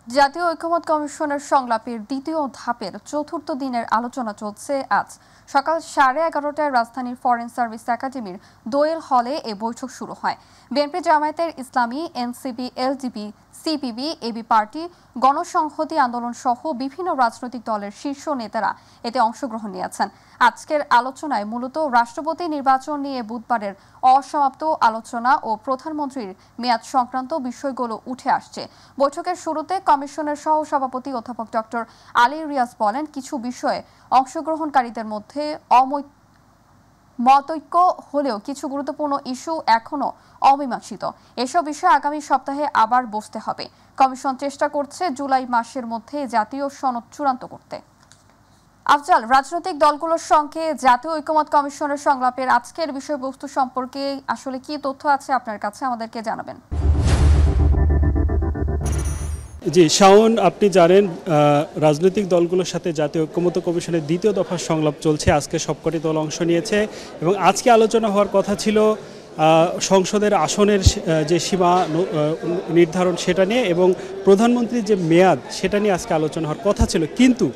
জাতীয় ঐকমত্য কমিশনের সংলাপের দ্বিতীয় ধাপের চতুর্থ দিনের আলোচনা চলছে আজ সকাল 11:30টায় রাজধানীর ফরেন সার্ভিস একাডেমির দোয়েল হলে এ বৈঠক শুরু হয়। বিএনপি, জামায়াতের Islami, NCP, LDP, CPB, AB party, Ganosamhati Andolan সহ বিভিন্ন রাজনৈতিক দলের শীর্ষ নেতারা এতে অংশগ্রহণ নিয়েছেন। আজকের আলোচনায় মূলত রাষ্ট্রপতি নির্বাচন নিয়ে বুধবারের অসমাপ্ত আলোচনা ও প্রধানমন্ত্রীর মেয়াদ সংক্রান্ত বিষয়গুলো উঠে আসছে। বৈঠকের শুরুতে কমিশনের সহসভাপতি অধ্যাপক ডক্টর আলী রিয়াজ বলেন, কিছু বিষয়ে অংশগ্রহণকারীদের মধ্যে মতৈক্য হলেও কিছু গুরুত্বপূর্ণ ইস্যু এখনো অমীমাংসিত। এসব বিষয়ে আগামী সপ্তাহে আবার বসতে হবে। কমিশন চেষ্টা করছে জুলাই মাসের মধ্যে জাতীয় সনদ চূড়ান্ত করতে। আফজাল, রাজনৈতিক দলগুলোর সঙ্গে জাতীয় ঐকমত্য কমিশনের সংলাপের আজকের বিষয়বস্তু সম্পর্কে আসলে কি তথ্য আছে আপনার কাছে, আমাদেরকে জানাবেন। জি শাওন, আপনি জানেন রাজনৈতিক দলগুলোর সাথে জাতীয় ঐকমত্য কমিশনের দ্বিতীয় দফার সংলাপ চলছে। আজকে সবকটি দল অংশ নিয়েছে এবং আজকে আলোচনা হওয়ার কথা ছিল সংসদের আসনের যে সীমা নির্ধারণ সেটা নিয়ে এবং প্রধানমন্ত্রীর যে মেয়াদ সেটা নিয়ে আজকে আলোচনা হওয়ার কথা ছিল। কিন্তু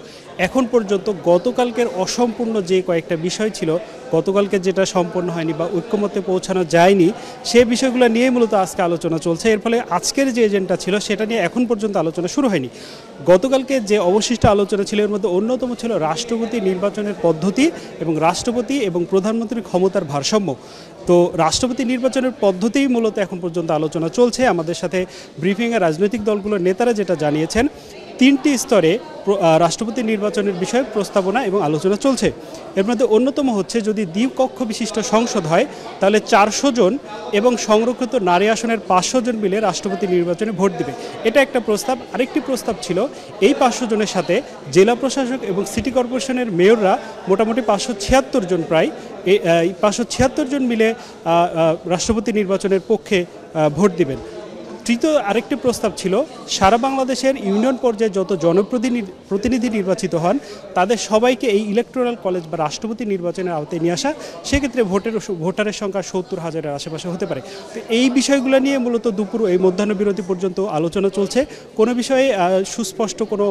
এখন পর্যন্ত গতকালকের অসম্পূর্ণ যে কয়েকটা বিষয় ছিল, গতকালকে যেটা সম্পন্ন হয়নি বা ঐক্যমত্যে পৌঁছানো যায়নি, সেই বিষয়গুলো নিয়ে মূলত আজকে আলোচনা চলছে। এর ফলে আজকের যে এজেন্ডা ছিল সেটা নিয়ে এখন পর্যন্ত আলোচনা শুরু হয়নি। গতকালকে যে অবশিষ্ট আলোচনা ছিল এর মধ্যে অন্যতম ছিল রাষ্ট্রপতি নির্বাচনের পদ্ধতি এবং রাষ্ট্রপতি এবং প্রধানমন্ত্রীর ক্ষমতার ভারসাম্য। তো রাষ্ট্রপতি নির্বাচনের পদ্ধতিই মূলত এখন পর্যন্ত আলোচনা চলছে। আমাদের সাথে ব্রিফিংয়ে রাজনৈতিক দলগুলোর নেতারা যেটা জানিয়েছেন, 3টি স্তরে রাষ্ট্রপতি নির্বাচনের বিষয়ে প্রস্তাবনা এবং আলোচনা চলছে। এর মধ্যে অন্যতম হচ্ছে, যদি দ্বিকক্ষ বিশিষ্ট সংসদ হয় তাহলে 400 জন এবং সংরক্ষিত নারী আসনের 500 জন মিলে রাষ্ট্রপতি নির্বাচনে ভোট দেবে। এটা একটা প্রস্তাব। আরেকটি প্রস্তাব ছিল, এই 500 জনের সাথে জেলা প্রশাসক এবং সিটি কর্পোরেশনের মেয়ররা মোটামুটি 576 জন, প্রায় এই 576 জন মিলে রাষ্ট্রপতি নির্বাচনের পক্ষে ভোট দিবেন। তৃতীয় আরেকটি প্রস্তাব ছিল, সারা বাংলাদেশের ইউনিয়ন পর্যায়ে যত জনপ্রতিনিধি নির্বাচিত হন তাদের সবাইকে এই ইলেকটোরাল কলেজ বা রাষ্ট্রপতি নির্বাচনের আওতায় নিয়ে আসা। সেক্ষেত্রে ভোটারের সংখ্যা 70,000-এর আশেপাশে হতে পারে। তো এই বিষয়গুলো নিয়ে মূলত দুপুর এই মধ্যাহ্ন বিরতি পর্যন্ত আলোচনা চলছে। কোনো বিষয়ে সুস্পষ্ট কোনো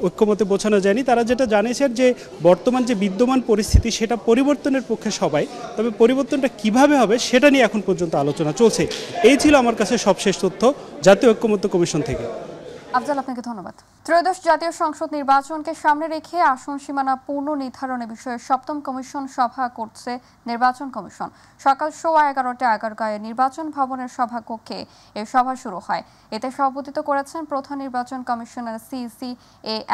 ঐক্যমতে বোঝানো যায়নি। তারা যেটা জানিয়েছেন যে বর্তমান যে বিদ্যমান পরিস্থিতি সেটা পরিবর্তনের পক্ষে সবাই, তবে পরিবর্তনটা কিভাবে হবে সেটা নিয়ে এখন পর্যন্ত আলোচনা চলছে। এই ছিল আমার কাছে সবশেষ তথ্য জাতীয় ঐকমত্য কমিশন থেকে। আফজাল, আপনাকে ধন্যবাদ। ত্রয়োদশ জাতীয় সংসদ নির্বাচনকে সামনে রেখে আসন সীমানা পুনর্নির্ধারণের বিষয়ে 7ম কমিশন সভা করছে নির্বাচন কমিশন। সকাল 11:15টায় আগারগাঁয়ে নির্বাচন ভবনের সভাকক্ষে এই সভা শুরু হয়। এতে সভাপতিত্ব করেছেন প্রধান নির্বাচন commissioner CEC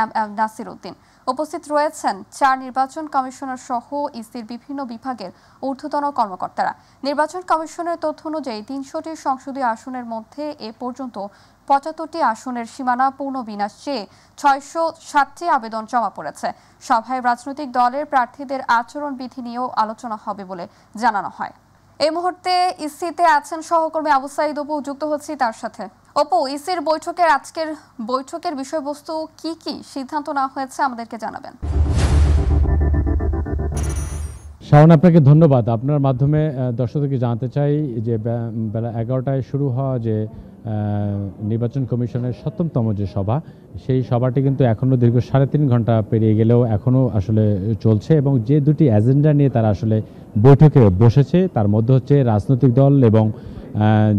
M M Nasir Uddin. উপস্থিত রয়েছেন 4 নির্বাচন কমিশনার সহ ইসির বিভিন্ন বিভাগের ঊর্ধ্বতন কর্মকর্তারা। নির্বাচন কমিশনের তথ্য অনুযায়ী 300টি সংসদীয় আসনের মধ্যে এ পর্যন্ত 75টি আসনের সীমানা পুনর্বিন্যাস চেয়ে 607টি আবেদন জমা পড়েছে। সভায় রাজনৈতিক দলের প্রার্থীদের আচরণবিধি নিয়েও আলোচনা হবে বলে জানানো হয়। এই মুহূর্তে ইসিতে আছেন সহকর্মী আবু সাইদ অপু, যুক্ত হচ্ছি তার সাথে। অপু, ইসির আজকের বৈঠকের বিষয়বস্তু কি কি সিদ্ধান্ত নেওয়া হয়েছে আমাদেরকে জানাবেন। শাওন, আপনাকে ধন্যবাদ। আপনার মাধ্যমে দর্শকদেরকে জানাতে চাই যে বেলা 11টায় শুরু হওয়া যে নির্বাচন কমিশনের 7তম যে সভা, সেই সভাটি কিন্তু এখনও দীর্ঘ 3.5 ঘন্টা পেরিয়ে গেলেও এখনও আসলে চলছে এবং যে দুটি এজেন্ডা নিয়ে তারা আসলে বৈঠকে বসেছে তার মধ্যে হচ্ছে রাজনৈতিক দল এবং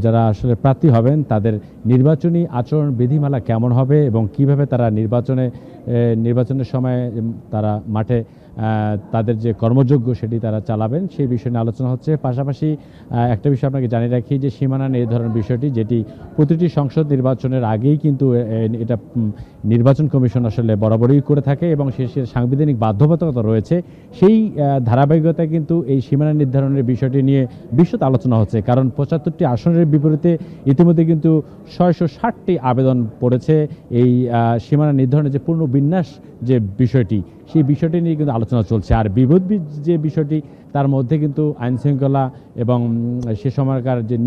যারা আসলে প্রার্থী হবেন তাদের নির্বাচনী আচরণ বিধিমালা কেমন হবে এবং কিভাবে তারা নির্বাচনের সময় তারা মাঠে তাদের যে কর্মযোগ্য সেটি তারা চালাবেন সেই বিষয় নিয়ে আলোচনা হচ্ছে। পাশাপাশি একটা বিষয় আপনাকে জানিয়ে রাখি যে সীমানা নির্ধারণ বিষয়টি, যেটি প্রতিটি সংসদ নির্বাচনের আগেই কিন্তু এটা নির্বাচন কমিশন আসলে বরাবরই করে থাকে এবং সে সাংবিধানিক বাধ্যবাধকতা রয়েছে। সেই ধারাবাহিকতায় কিন্তু এই সীমানা নির্ধারণের বিষয়টি নিয়ে বিশদ আলোচনা হচ্ছে, কারণ 75টি আসনের বিপরীতে ইতিমধ্যে কিন্তু 660টি আবেদন পড়েছে এই সীমানা নির্ধারণের যে পুনর্বিন্যাস যে বিষয়টি, সেই বিষয়টি নিয়ে কিন্তু আলোচনা চলছে। আর বিবাদ যে বিষয়টি তার মধ্যে কিন্তু আইনশৃঙ্খলা এবং সে সময়কার যে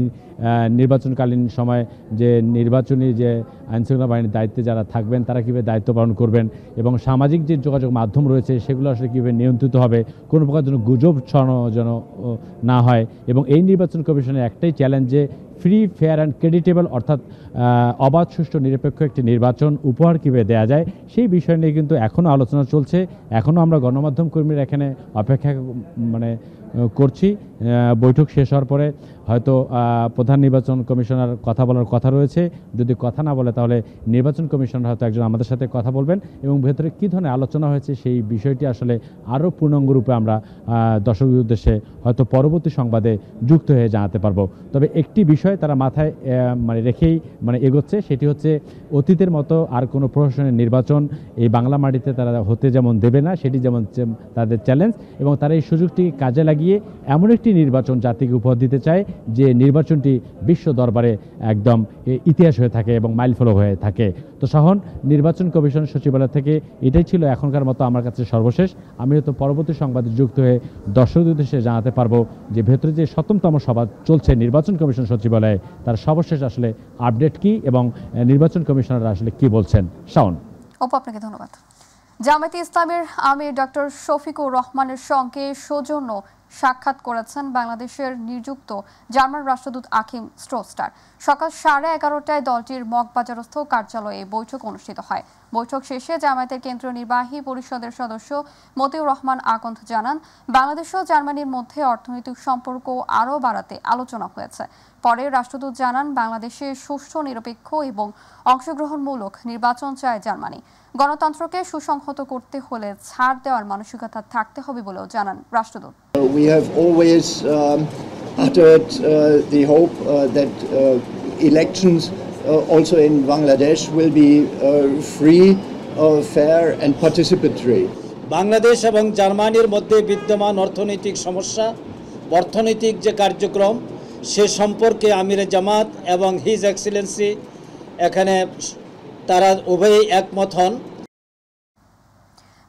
নির্বাচনকালীন সময় যে নির্বাচনী যে আইনশৃঙ্খলা বাহিনীর দায়িত্বে যারা থাকবেন তারা কীভাবে দায়িত্ব পালন করবেন এবং সামাজিক যে যোগাযোগ মাধ্যম রয়েছে সেগুলো আসলে কীভাবে নিয়ন্ত্রিত হবে, কোনো প্রকার যেন গুজব ছড়ানো যেন না হয়। এবং এই নির্বাচন কমিশনের একটাই চ্যালেঞ্জ যে ফ্রি ফেয়ার অ্যান্ড ক্রেডিটেবল অর্থাৎ অবাধ সুষ্ঠু নিরপেক্ষ একটি নির্বাচন উপহার কীভাবে দেওয়া যায় সেই বিষয় নিয়ে কিন্তু এখনও আলোচনা চলছে। এখনও আমরা গণমাধ্যম কর্মীরা এখানে অপেক্ষা করছি। বৈঠক শেষ হওয়ার পরে হয়তো প্রধান নির্বাচন কমিশনার কথা বলার কথা রয়েছে। যদি কথা না বলে তাহলে নির্বাচন কমিশনার হয়তো একজন আমাদের সাথে কথা বলবেন এবং ভেতরে কী ধরনের আলোচনা হয়েছে সেই বিষয়টি আসলে আরও পূর্ণাঙ্গ রূপে আমরা দর্শকদের উদ্দেশ্যে হয়তো পরবর্তী সংবাদে যুক্ত হয়ে জানাতে পারবো। তবে একটি বিষয় তারা মাথায় রেখেই এগোচ্ছে, সেটি হচ্ছে অতীতের মতো আর কোনো প্রশাসনের নির্বাচন এই বাংলা মাটিতে তারা হতে যেমন দেবে না, সেটি যেমন তাদের চ্যালেঞ্জ, এবং তারা এই সুযোগটি কাজে লাগিয়ে এমন একটি নির্বাচন জাতিকে উপহার দিতে চায় যে নির্বাচনটি বিশ্ব দরবারে একদম ইতিহাস হয়ে থাকে এবং মাইলফলক হয়ে থাকে। তো শাহন, নির্বাচন কমিশন সচিবালয় থেকে এটাই ছিল এখনকার মতো আমার কাছে সর্বশেষ। আমি হয়তো পরবর্তী সংবাদে যুক্ত হয়ে দর্শকদের উদ্দেশ্যে জানাতে পারবো যে ভেতরে যে ৭ম সভা চলছে নির্বাচন কমিশন সচিবালয়ে তার সর্বশেষ আসলে আপডেট কি এবং নির্বাচন কমিশনাররা আসলে কি বলছেন। শাওন, আপনাকে ধন্যবাদ। জামায়াতে ইসলামের আমির ডক্টর শফিকুর রহমানের সঙ্গে সৌজন্য সাক্ষাৎ করেছেন বাংলাদেশের নিযুক্ত জার্মান রাষ্ট্রদূত আকিম স্ট্রোস্টার। সকাল 11:30টায় দলটির মগবাজারস্থ কার্যালয়ে বৈঠক অনুষ্ঠিত হয়। বৈঠক শেষে জামায়াতের কেন্দ্রীয় নির্বাহী পরিষদের সদস্য মতিউর রহমান আকন্দ জানান, বাংলাদেশ ও জার্মানির মধ্যে অর্থনৈতিক সম্পর্ক আরও বাড়াতে আলোচনা হয়েছে। পরে রাষ্ট্রদূত জানান, বাংলাদেশে সুষ্ঠু নিরপেক্ষ এবং অংশগ্রহণমূলক নির্বাচন চায় জার্মানি। গণতন্ত্রকে সুসংহত করতে হলে ছাড় দেওয়ার মানসিকতা থাকতে হবে বলেও জানান রাষ্ট্রদূত। We have always uttered the hope that elections also in Bangladesh will be free, fair and participatory. Bangladesh এবং জার্মানির মধ্যে বিদ্যমান অর্থনৈতিক সমস্যা, অর্থনৈতিক যে কার্যক্রম সে সম্পর্কে আমিরে জামাত এবং হিজ এক্সিলেন্সি এখানে তারা উভয়ই একমত হন।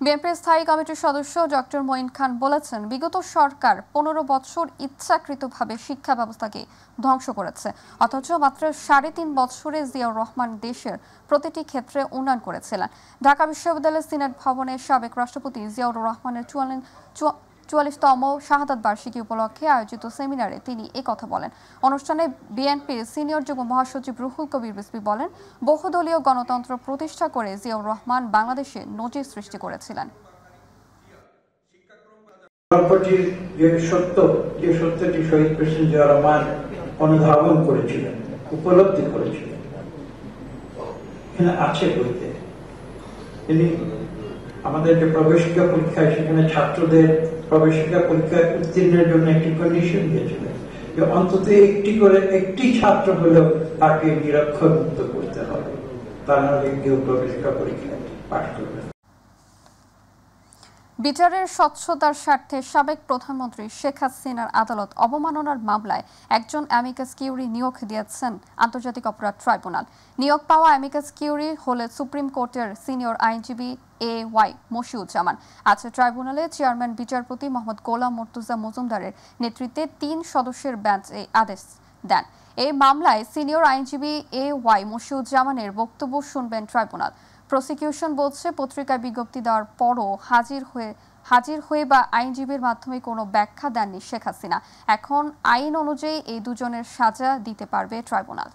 বিএনপির স্থায়ী কমিটির সদস্য ডক্টর মঈন খান বলেছেন, বিগত সরকার 15 বছর ইচ্ছাকৃতভাবে শিক্ষা ব্যবস্থাকে ধ্বংস করেছে, অথচ মাত্র 3.5 বছরে জিয়াউর রহমান দেশের প্রতিটি ক্ষেত্রে উন্নয়ন করেছিলেন। ঢাকা বিশ্ববিদ্যালয়ের সিনেট ভবনে সাবেক রাষ্ট্রপতি জিয়াউর রহমানের 44তম শাহাদাত বার্ষিকী উপলক্ষে আয়োজিত সেমিনারে তিনি কথা বলেন। অনুষ্ঠানে বিএনপির সিনিয়র যুগ্ম মহাসচিব রুহুল কবির রিজভী বলেন, বহুদলীয় গণতন্ত্র প্রতিষ্ঠা করে জিয়াউর রহমান বাংলাদেশে নজির সৃষ্টি করেছিলেন। যে সত্যটি শহীদ প্রেসিডেন্ট জিয়াউর রহমান অনুধাবন করেছিলেন, উপলব্ধি করেছিলেন, এখানে আছে বলতে। তিনি আমাদের যে প্রবেশিকা পরীক্ষায় সেখানে ছাত্রদের প্রবেশিকা পরীক্ষায় উত্তীর্ণের জন্য একটি কন্ডিশন দিয়েছিলেন যে অন্তত একটি ছাত্র হলেও তাকে নিরক্ষর মুক্ত করতে হবে, তা নাহলে কেউ প্রবেশিকা পরীক্ষায় পাশ করবে। বিচারের স্বচ্ছতার স্বার্থে সাবেক প্রধানমন্ত্রী শেখ হাসিনার আদালত অবমাননার মামলায় একজন অ্যামিকাস কিউরি নিয়োগ দিয়েছেন আন্তর্জাতিক অপরাধ ট্রাইব্যুনাল। নিয়োগ পাওয়া অ্যামিকাস কিউরি হলে সুপ্রিম কোর্টের সিনিয়র আইনজীবী AY মশিউজ্জামান। আজ ট্রাইব্যুনালে চেয়ারম্যান বিচারপতি মোহাম্মদ গোলাম মুর্তুজা মজুমদারের নেতৃত্বে 3 সদস্যের বেঞ্চ এই আদেশ দেন। এই মামলায় সিনিয়র আইনজীবী AY মশিউজ্জামানের বক্তব্য শুনবেন ট্রাইব্যুনাল। প্রসিকিউশন বলছে, পত্রিকায় বিজ্ঞপ্তি দেওয়ার পরও হাজির হয়ে বা আইনজীবীর মাধ্যমে কোনো ব্যাখ্যা দেননি শেখ হাসিনা। এখন আইন অনুযায়ী এই দুজনের সাজা দিতে পারবে ট্রাইব্যুনাল।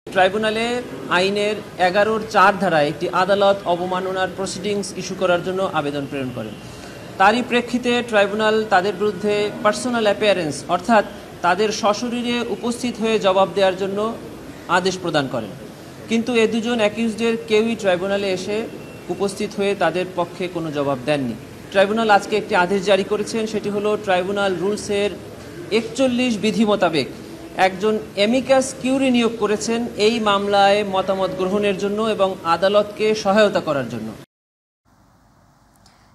ট্রাইব্যুনালে আইনের 11(4) ধারায় একটি আদালত অবমাননার প্রসিডিংস ইস্যু করার জন্য আবেদন প্রেরণ করেন। তারই প্রেক্ষিতে ট্রাইব্যুনাল তাদের বিরুদ্ধে পার্সোনাল অ্যাপিয়ারেন্স অর্থাৎ তাদের সশরীরে উপস্থিত হয়ে জবাব দেওয়ার জন্য আদেশ প্রদান করেন। কিন্তু এই দুজন অ্যাকিউজডের কেউই ট্রাইব্যুনালে এসে উপস্থিত হয়ে তাদের পক্ষে কোনো জবাব দেননি। ট্রাইব্যুনাল আজকে একটি আদেশ জারি করেছেন, সেটি হলো ট্রাইব্যুনাল রুলসের 41 বিধি মোতাবেক একজন অ্যামিকাস কিউরি নিয়োগ করেছেন এই মামলায় মতামত গ্রহণের জন্য এবং আদালতকে সহায়তা করার জন্য।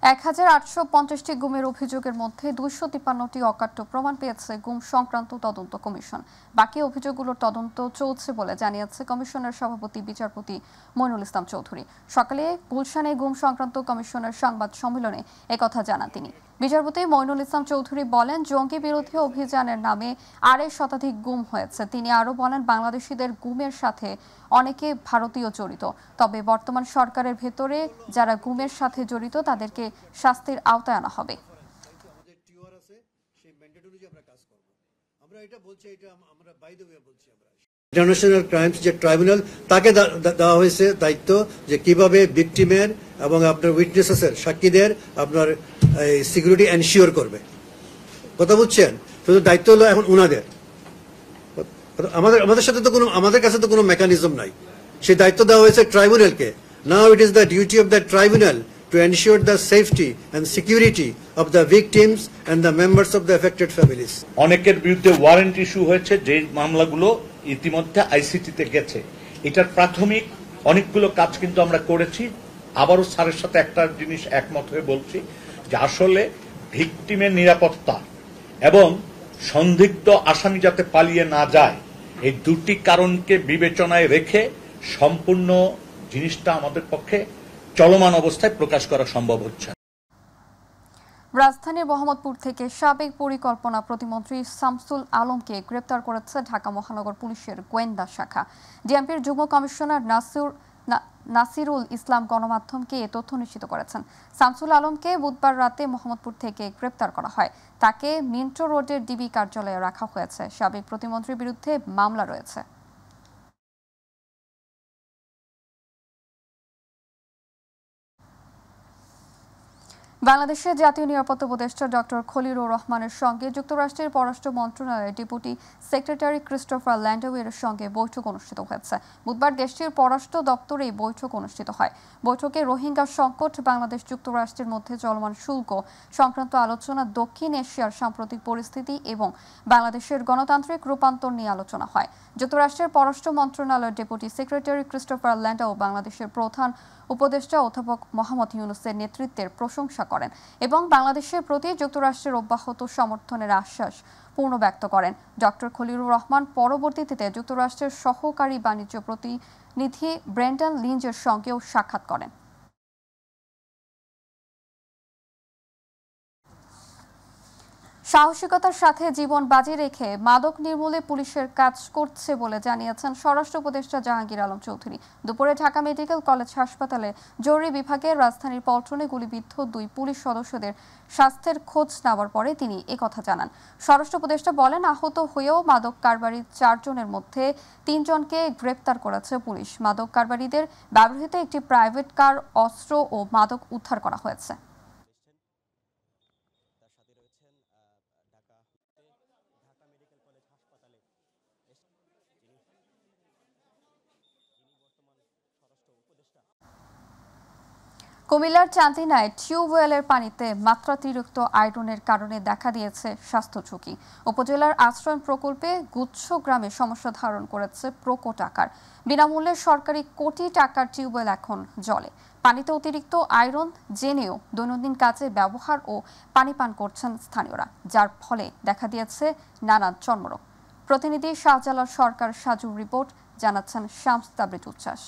1850টি গুমের অভিযোগের মধ্যে 253টি অকাট্য প্রমাণ পেয়েছে গুম সংক্রান্ত তদন্ত কমিশন। বাকি অভিযোগগুলোর তদন্ত চলছে বলে জানিয়েছে কমিশনের সভাপতি বিচারপতি মইনুল ইসলাম চৌধুরী। সকালে গুলশানে গুম সংক্রান্ত কমিশনের সংবাদ সম্মেলনে একথা জানান তিনি। বিচারপতি মইনুল ইসলাম চৌধুরী বলেন, জঙ্গি বিরোধী অভিযানের নামে 2.5 শতাধিক গুম হয়েছে। তিনি আরও বলেন, বাংলাদেশিদের গুমের সাথে অনেকে ভারতীয় জড়িত। তবে বর্তমান সরকারের ভেতরে যারা গুমের সাথে জড়িত তাদেরকে শাস্তির আওতায় আনা হবে। ইন্টারন্যাশনাল ক্রাইমস যে ট্রাইব্যুনাল তাকে দেওয়া হয়েছে দায়িত্ব যে কিভাবে ভিকটিমের এবং আপনার উইটনেসেসের সাক্ষীদের আপনার সিকিউরিটি এনশিওর করবে। কথা বুঝছেন? শুধু দায়িত্ব হলো এখন উনাদের। আমাদের সাথে তো আমাদের কাছে তো কোনো মেকানিজম নাই। সেই দায়িত্ব দেওয়া হয়েছে ট্রাইব্যুনালকে। Now it is the duty of the tribunal to ensure the safety and security of the victims and the members of the affected families. অনেকের বিরুদ্ধে ওয়ারেন্ট ইস্যু হয়েছে, যে মামলাগুলো ইতিমধ্যে আইসিটিতে গেছে। এটার প্রাথমিক অনেকগুলো কাজ কিন্তু আমরা করেছি। আবারও স্যারের সাথে একটা জিনিস একমত হয়ে বলছি যে আসলে ভিকটিমের নিরাপত্তা এবং সন্দিগ্ধ আসামি যাতে পালিয়ে না যায়, এই দুটি কারণকে বিবেচনায় রেখে সম্পূর্ণ জিনিসটা আমাদের পক্ষে চলমান অবস্থায় প্রকাশ করা সম্ভব হচ্ছে। রাজধানীর মোহাম্মদপুর থেকে সাবেক পরিকল্পনা প্রতিমন্ত্রী শামসুল আলমকে গ্রেপ্তার করেছে ঢাকা মহানগর পুলিশের গোয়েন্দা শাখা। ডিএমপির যুগ্ম কমিশনার নাসিরুল ইসলাম গণমাধ্যমকে এ তথ্য নিশ্চিত করেছেন। শামসুল আলমকে বুধবার রাতে মোহাম্মদপুর থেকে গ্রেপ্তার করা হয়। তাকে মিন্টো রোডের ডিবি কার্যালয়ে রাখা হয়েছে। সাবেক প্রতিমন্ত্রীর বিরুদ্ধে মামলা রয়েছে। বাংলাদেশের জাতীয় নিরাপত্তা উপদেষ্টা ডক্টর খলিলুর রহমানের সঙ্গে যুক্তরাষ্ট্রের পররাষ্ট্র মন্ত্রণালয়ের ডেপুটি সেক্রেটারি ক্রিস্টোফার ল্যান্ডওয়ের সঙ্গে বৈঠক অনুষ্ঠিত হয়েছে। বুধবার দেশটির পররাষ্ট্র দপ্তরে এই বৈঠক অনুষ্ঠিত হয়। বৈঠকে রোহিঙ্গা সংকট, বাংলাদেশ যুক্তরাষ্ট্রের মধ্যে চলমান শুল্ক সংক্রান্ত আলোচনা, দক্ষিণ এশিয়ার সাম্প্রতিক পরিস্থিতি এবং বাংলাদেশের গণতান্ত্রিক রূপান্তর নিয়ে আলোচনা হয়। যুক্তরাষ্ট্রের পররাষ্ট্র মন্ত্রণালয়ের ডেপুটি সেক্রেটারি ক্রিস্টোফার ল্যান্ডও বাংলাদেশের প্রধান উপদেষ্টা অধ্যাপক মোহাম্মদ ইউনূসের নেতৃত্বের প্রশংসা করেন এবং বাংলাদেশের প্রতি যুক্তরাষ্ট্রের অব্যাহত সমর্থনের আশ্বাস পূর্ণ ব্যক্ত করেন। ডক্টর খলিলুর রহমান পরবর্তীতে যুক্তরাষ্ট্রের সহকারী বাণিজ্য প্রতিনিধি ব্রেন্ডন লিঞ্জের সঙ্গেও সাক্ষাৎ করেন। সাহসিকতার সাথে জীবন বাজি রেখে মাদক নির্মূলে পুলিশের কাজ করছে বলে জানিয়েছেন স্বরাষ্ট্র উপদেষ্টা জাহাঙ্গীর আলম চৌধুরী। দুপুরে ঢাকা মেডিকেল কলেজ হাসপাতালে জরুরি বিভাগে রাজধানীর পল্টনে গুলিবিদ্ধ 2 পুলিশ সদস্যদের স্বাস্থ্যের খোঁজ নেওয়ার পরে তিনি একথা জানান। স্বরাষ্ট্র উপদেষ্টা বলেন, আহত হয়েও মাদক কারবারির 4 জনের মধ্যে 3 জনকে গ্রেপ্তার করেছে পুলিশ। মাদক কারবারিদের ব্যবহৃত একটি প্রাইভেট কার, অস্ত্র ও মাদক উদ্ধার করা হয়েছে। কুমিল্লার চান্দিনায় টিউবওয়েলের পানিতে মাত্রাতিরিক্ত আয়রনের কারণে দেখা দিয়েছে স্বাস্থ্য ঝুঁকি। উপজেলার আশ্রয়ণ প্রকল্পে গুচ্ছ গ্রামে সমস্যা ধারণ করেছে প্রকট আকার। বিনামূল্যে সরকারি কোটি টাকার টিউবওয়েল এখন জলে। পানিতে অতিরিক্ত আয়রন জেনেও দৈনন্দিন কাজে ব্যবহার ও পানি পান করছেন স্থানীয়রা, যার ফলে দেখা দিয়েছে নানান চর্মরোগ। প্রতিনিধি শাহজালাল সরকার সাজুর রিপোর্ট, জানাচ্ছেন শামস তাবরিজ উচ্ছ্বাস।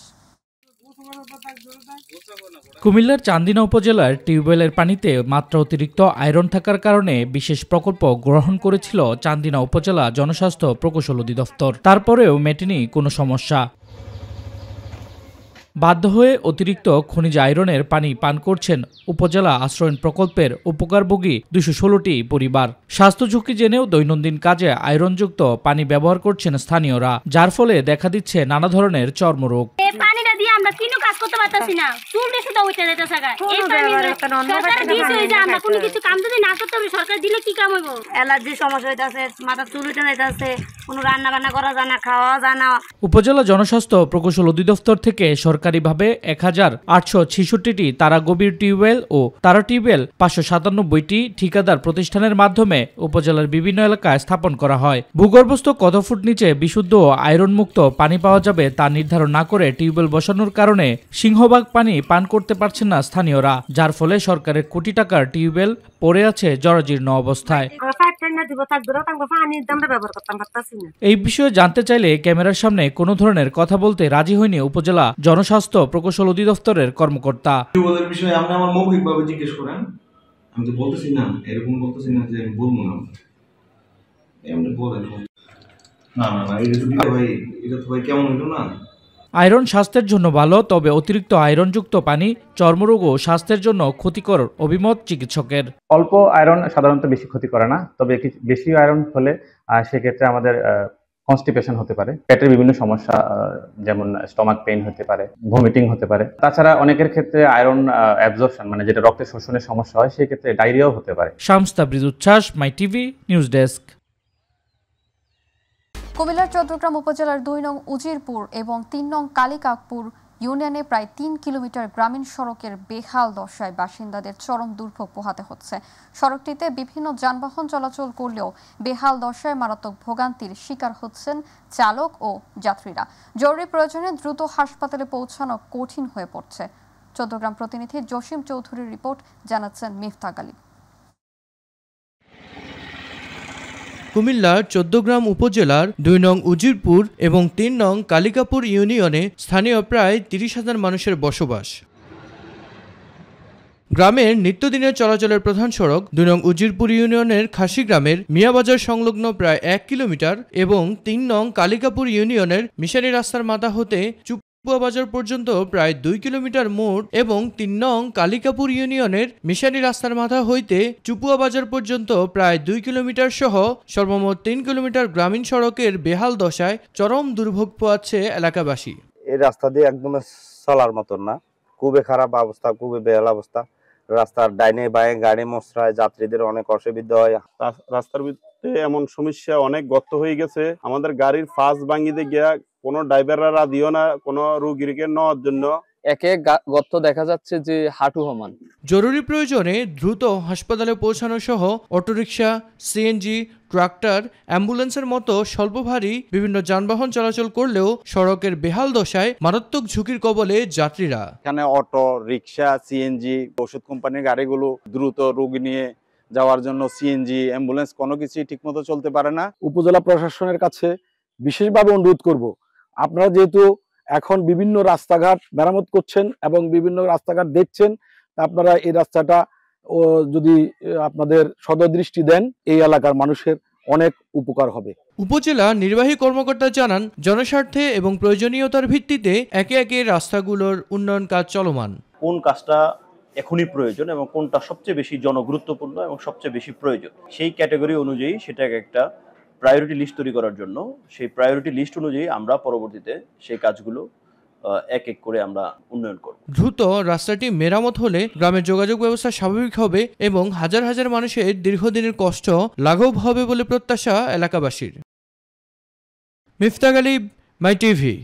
কুমিল্লার চান্দিনা উপজেলার টিউবওয়েলের পানিতে মাত্রা অতিরিক্ত আয়রন থাকার কারণে বিশেষ প্রকল্প গ্রহণ করেছিল চান্দিনা উপজেলা জনস্বাস্থ্য প্রকৌশল অধিদপ্তর। তারপরেও মেটেনি কোনো সমস্যা। বাধ্য হয়ে অতিরিক্ত খনিজ আয়রনের পানি পান করছেন উপজেলা আশ্রয়ণ প্রকল্পের উপকারভোগী 216টি পরিবার। স্বাস্থ্য ঝুঁকি জেনেও দৈনন্দিন কাজে আয়রনযুক্ত পানি ব্যবহার করছেন স্থানীয়রা, যার ফলে দেখা দিচ্ছে নানা ধরনের চর্মরোগ। আমরা কোনো কাজ করতে পারতাছি না, চুলটা শুধু উঠে যাইতেছে। সরকার দিয়েছে যে আমরা কোনো কিছু কাম যদি না করতে পারি, সরকার দিলে কি কাম হইব? অ্যালার্জি সমস্যা হইতাছে, মাথা চুল উঠে যাইতাছে, কোনো রান্না বান্না করা যায় না, খাওয়া যায় না। উপজেলা জনস্বাস্থ্য প্রকৌশল অধিদপ্তর থেকে সরকারিভাবে 1866টি তারা গভীর টিউবওয়েল ও তারা টিউবওয়েল 597টি ঠিকাদার প্রতিষ্ঠানের মাধ্যমে উপজেলার বিভিন্ন এলাকায় স্থাপন করা হয়। ভূগর্ভস্থ কত ফুট নিচে বিশুদ্ধ ও আয়রন মুক্ত পানি পাওয়া যাবে তা নির্ধারণ না করে টিউবওয়েল বসানোর কারণে সিংহভাগ পানি পান করতে পারছেন না স্থানীয়রা, যার ফলে সরকারের কোটি টাকার টিউবওয়েল পড়ে আছে জরাজীর্ণ অবস্থায়। এই বিষয়ে জানতে চাইলে ক্যামেরার সামনে কোনো ধরনের কথা বলতে রাজি হয়নি উপজেলা জনস্বাস্থ্য প্রকৌশল অধিদপ্তরের কর্মকর্তা। টিউবওয়েলের বিষয়ে আপনি আমার মৌখিকভাবে জিজ্ঞেস করেন, আমি তো বলতেছি না, এরকম বলতেছি না যে আমি বলবো না, এমনি বলেন। না না না, এটা তো ভাই, এটা তো ভাই কেমন হইলো না, আয়রন স্বাস্থ্যের জন্য ভালো, তবে অতিরিক্ত আয়রনযুক্ত পানি চর্মরোগ ও স্বাস্থ্যের জন্য ক্ষতিকর, অভিমত চিকিৎসকের। অল্প আয়রন সাধারণত বেশি ক্ষতি করে না, তবে বেশি আয়রন হলে সেক্ষেত্রে আমাদের কনস্টিপেশন হতে পারে, পেটের বিভিন্ন সমস্যা যেমন স্টমাক পেইন হতে পারে, ভমিটিং হতে পারে। তাছাড়া অনেকের ক্ষেত্রে আয়রন অ্যাবজর্পশন মানে যেটা রক্তে শোষণের সমস্যা হয়, সেই ক্ষেত্রে ডায়রিয়াও হতে পারে। শামস তাবরিজ উচ্ছ্বাস, মাই টিভি নিউজ ডেস্ক। কুমিল্লার চৌদ্দগ্রাম উপজেলার ২ নং উজিরপুর এবং ৩ নং কালিকাপুর ইউনিয়নে প্রায় ৩ কিলোমিটার গ্রামীণ সড়কের বেহাল দশায় বাসিন্দাদের চরম দুর্ভোগ পোহাতে হচ্ছে। সড়কটিতে বিভিন্ন যানবাহন চলাচল করলেও বেহাল দশায় মারাত্মক ভোগান্তির শিকার হচ্ছেন চালক ও যাত্রীরা। জরুরি প্রয়োজনে দ্রুত হাসপাতালে পৌঁছানো কঠিন হয়ে পড়ছে। চৌদ্দগ্রাম প্রতিনিধি জসিম চৌধুরীর রিপোর্ট, জানাচ্ছেন মিফতাক আলী। কুমিল্লার চৌদ্দগ্রাম উপজেলার ২ নং উজিরপুর এবং ৩ নং কালিকাপুর ইউনিয়নে স্থানীয় প্রায় ৩০,০০০ মানুষের বসবাস। গ্রামের নিত্যদিনের চলাচলের প্রধান সড়ক ২ নং উজিরপুর ইউনিয়নের খাসি গ্রামের মিয়াবাজার সংলগ্ন প্রায় ১ কিলোমিটার এবং ৩ নং কালিকাপুর ইউনিয়নের মিশানি রাস্তার মাথা হতে চুপুয়া বাজার পর্যন্ত প্রায় ২ কিলোমিটার মোট এবং ৩ নং কালিকাপুর ইউনিয়নের মিশানি রাস্তার মাথা হইতে চুপুয়া বাজার পর্যন্ত প্রায় ২ কিলোমিটার সহ সর্বমোট ৩ কিলোমিটার গ্রামীণ সড়কের বেহাল দশায় চরম দুর্ভোগ পোয়াচ্ছে এলাকাবাসী। এই রাস্তা দিয়ে একদম চলার মতন না, খুবই খারাপ অবস্থা, খুবই বেহাল অবস্থা। রাস্তার ডাইনে বাঁয়ে গাড়ি মশরায় যাত্রীদের অনেক অসুবিধা হয়। রাস্তার ভিতরে এমন সমস্যা, অনেক গর্ত হয়ে গেছে। আমাদের গাড়ির ফাঁস ভাঙিতে গিয়া কোনো ড্রাইভাররা রাদিও না কোনো রোগীকে নেওয়ার জন্য। একে গর্ত দেখা যাচ্ছে যে হাঁটু সমান। জরুরি প্রয়োজনে দ্রুত হাসপাতালে পৌঁছানো সহ অটোরিকশা, সিএনজি, ট্রাক্টর, অ্যাম্বুলেন্সের মতো স্বল্পভারী বিভিন্ন যানবাহন চলাচল করলেও সড়কের বেহাল দশায় মারাত্মক ঝুঁকির কবলে যাত্রীরা। এখানে অটো, রিক্সা, সিএনজি, ওষুধ কোম্পানির গাড়িগুলো দ্রুত রোগী নিয়ে যাওয়ার জন্য সিএনজি, অ্যাম্বুলেন্স কোনো কিছুই ঠিকমতো চলতে পারে না। উপজেলা প্রশাসনের কাছে বিশেষভাবে অনুরোধ করব, আপনারা যেহেতু এখন বিভিন্ন রাস্তাঘাট মেরামত করছেন এবং বিভিন্ন রাস্তাঘাট দেখছেন, আপনারা এই রাস্তাটা যদি আপনাদের সদয় দেন, এই এলাকার মানুষের অনেক উপকার হবে। উপজেলা নির্বাহী কর্মকর্তা জানান, জনস্বার্থে এবং প্রয়োজনীয়তার ভিত্তিতে একে একে রাস্তাগুলোর উন্নয়ন কাজ চলমান। কোন কাজটা এখনই প্রয়োজন এবং কোনটা সবচেয়ে বেশি জনগুরুত্বপূর্ণ এবং সবচেয়ে বেশি প্রয়োজন, সেই ক্যাটাগরি অনুযায়ী সেটাকে একটা প্রায়োরিটি লিস্ট তৈরি করার জন্য সেই প্রায়োরিটি লিস্ট অনুযায়ী আমরা পরবর্তীতে সেই কাজগুলো এক এক করে আমরা উন্নয়ন করব। দ্রুত রাস্তাটি মেরামত হলে গ্রামের যোগাযোগ ব্যবস্থা স্বাভাবিক হবে এবং হাজার হাজার মানুষের দীর্ঘদিনের কষ্ট লাঘব হবে বলে প্রত্যাশা এলাকাবাসীর। মিফতাক আলী, মাই টিভি।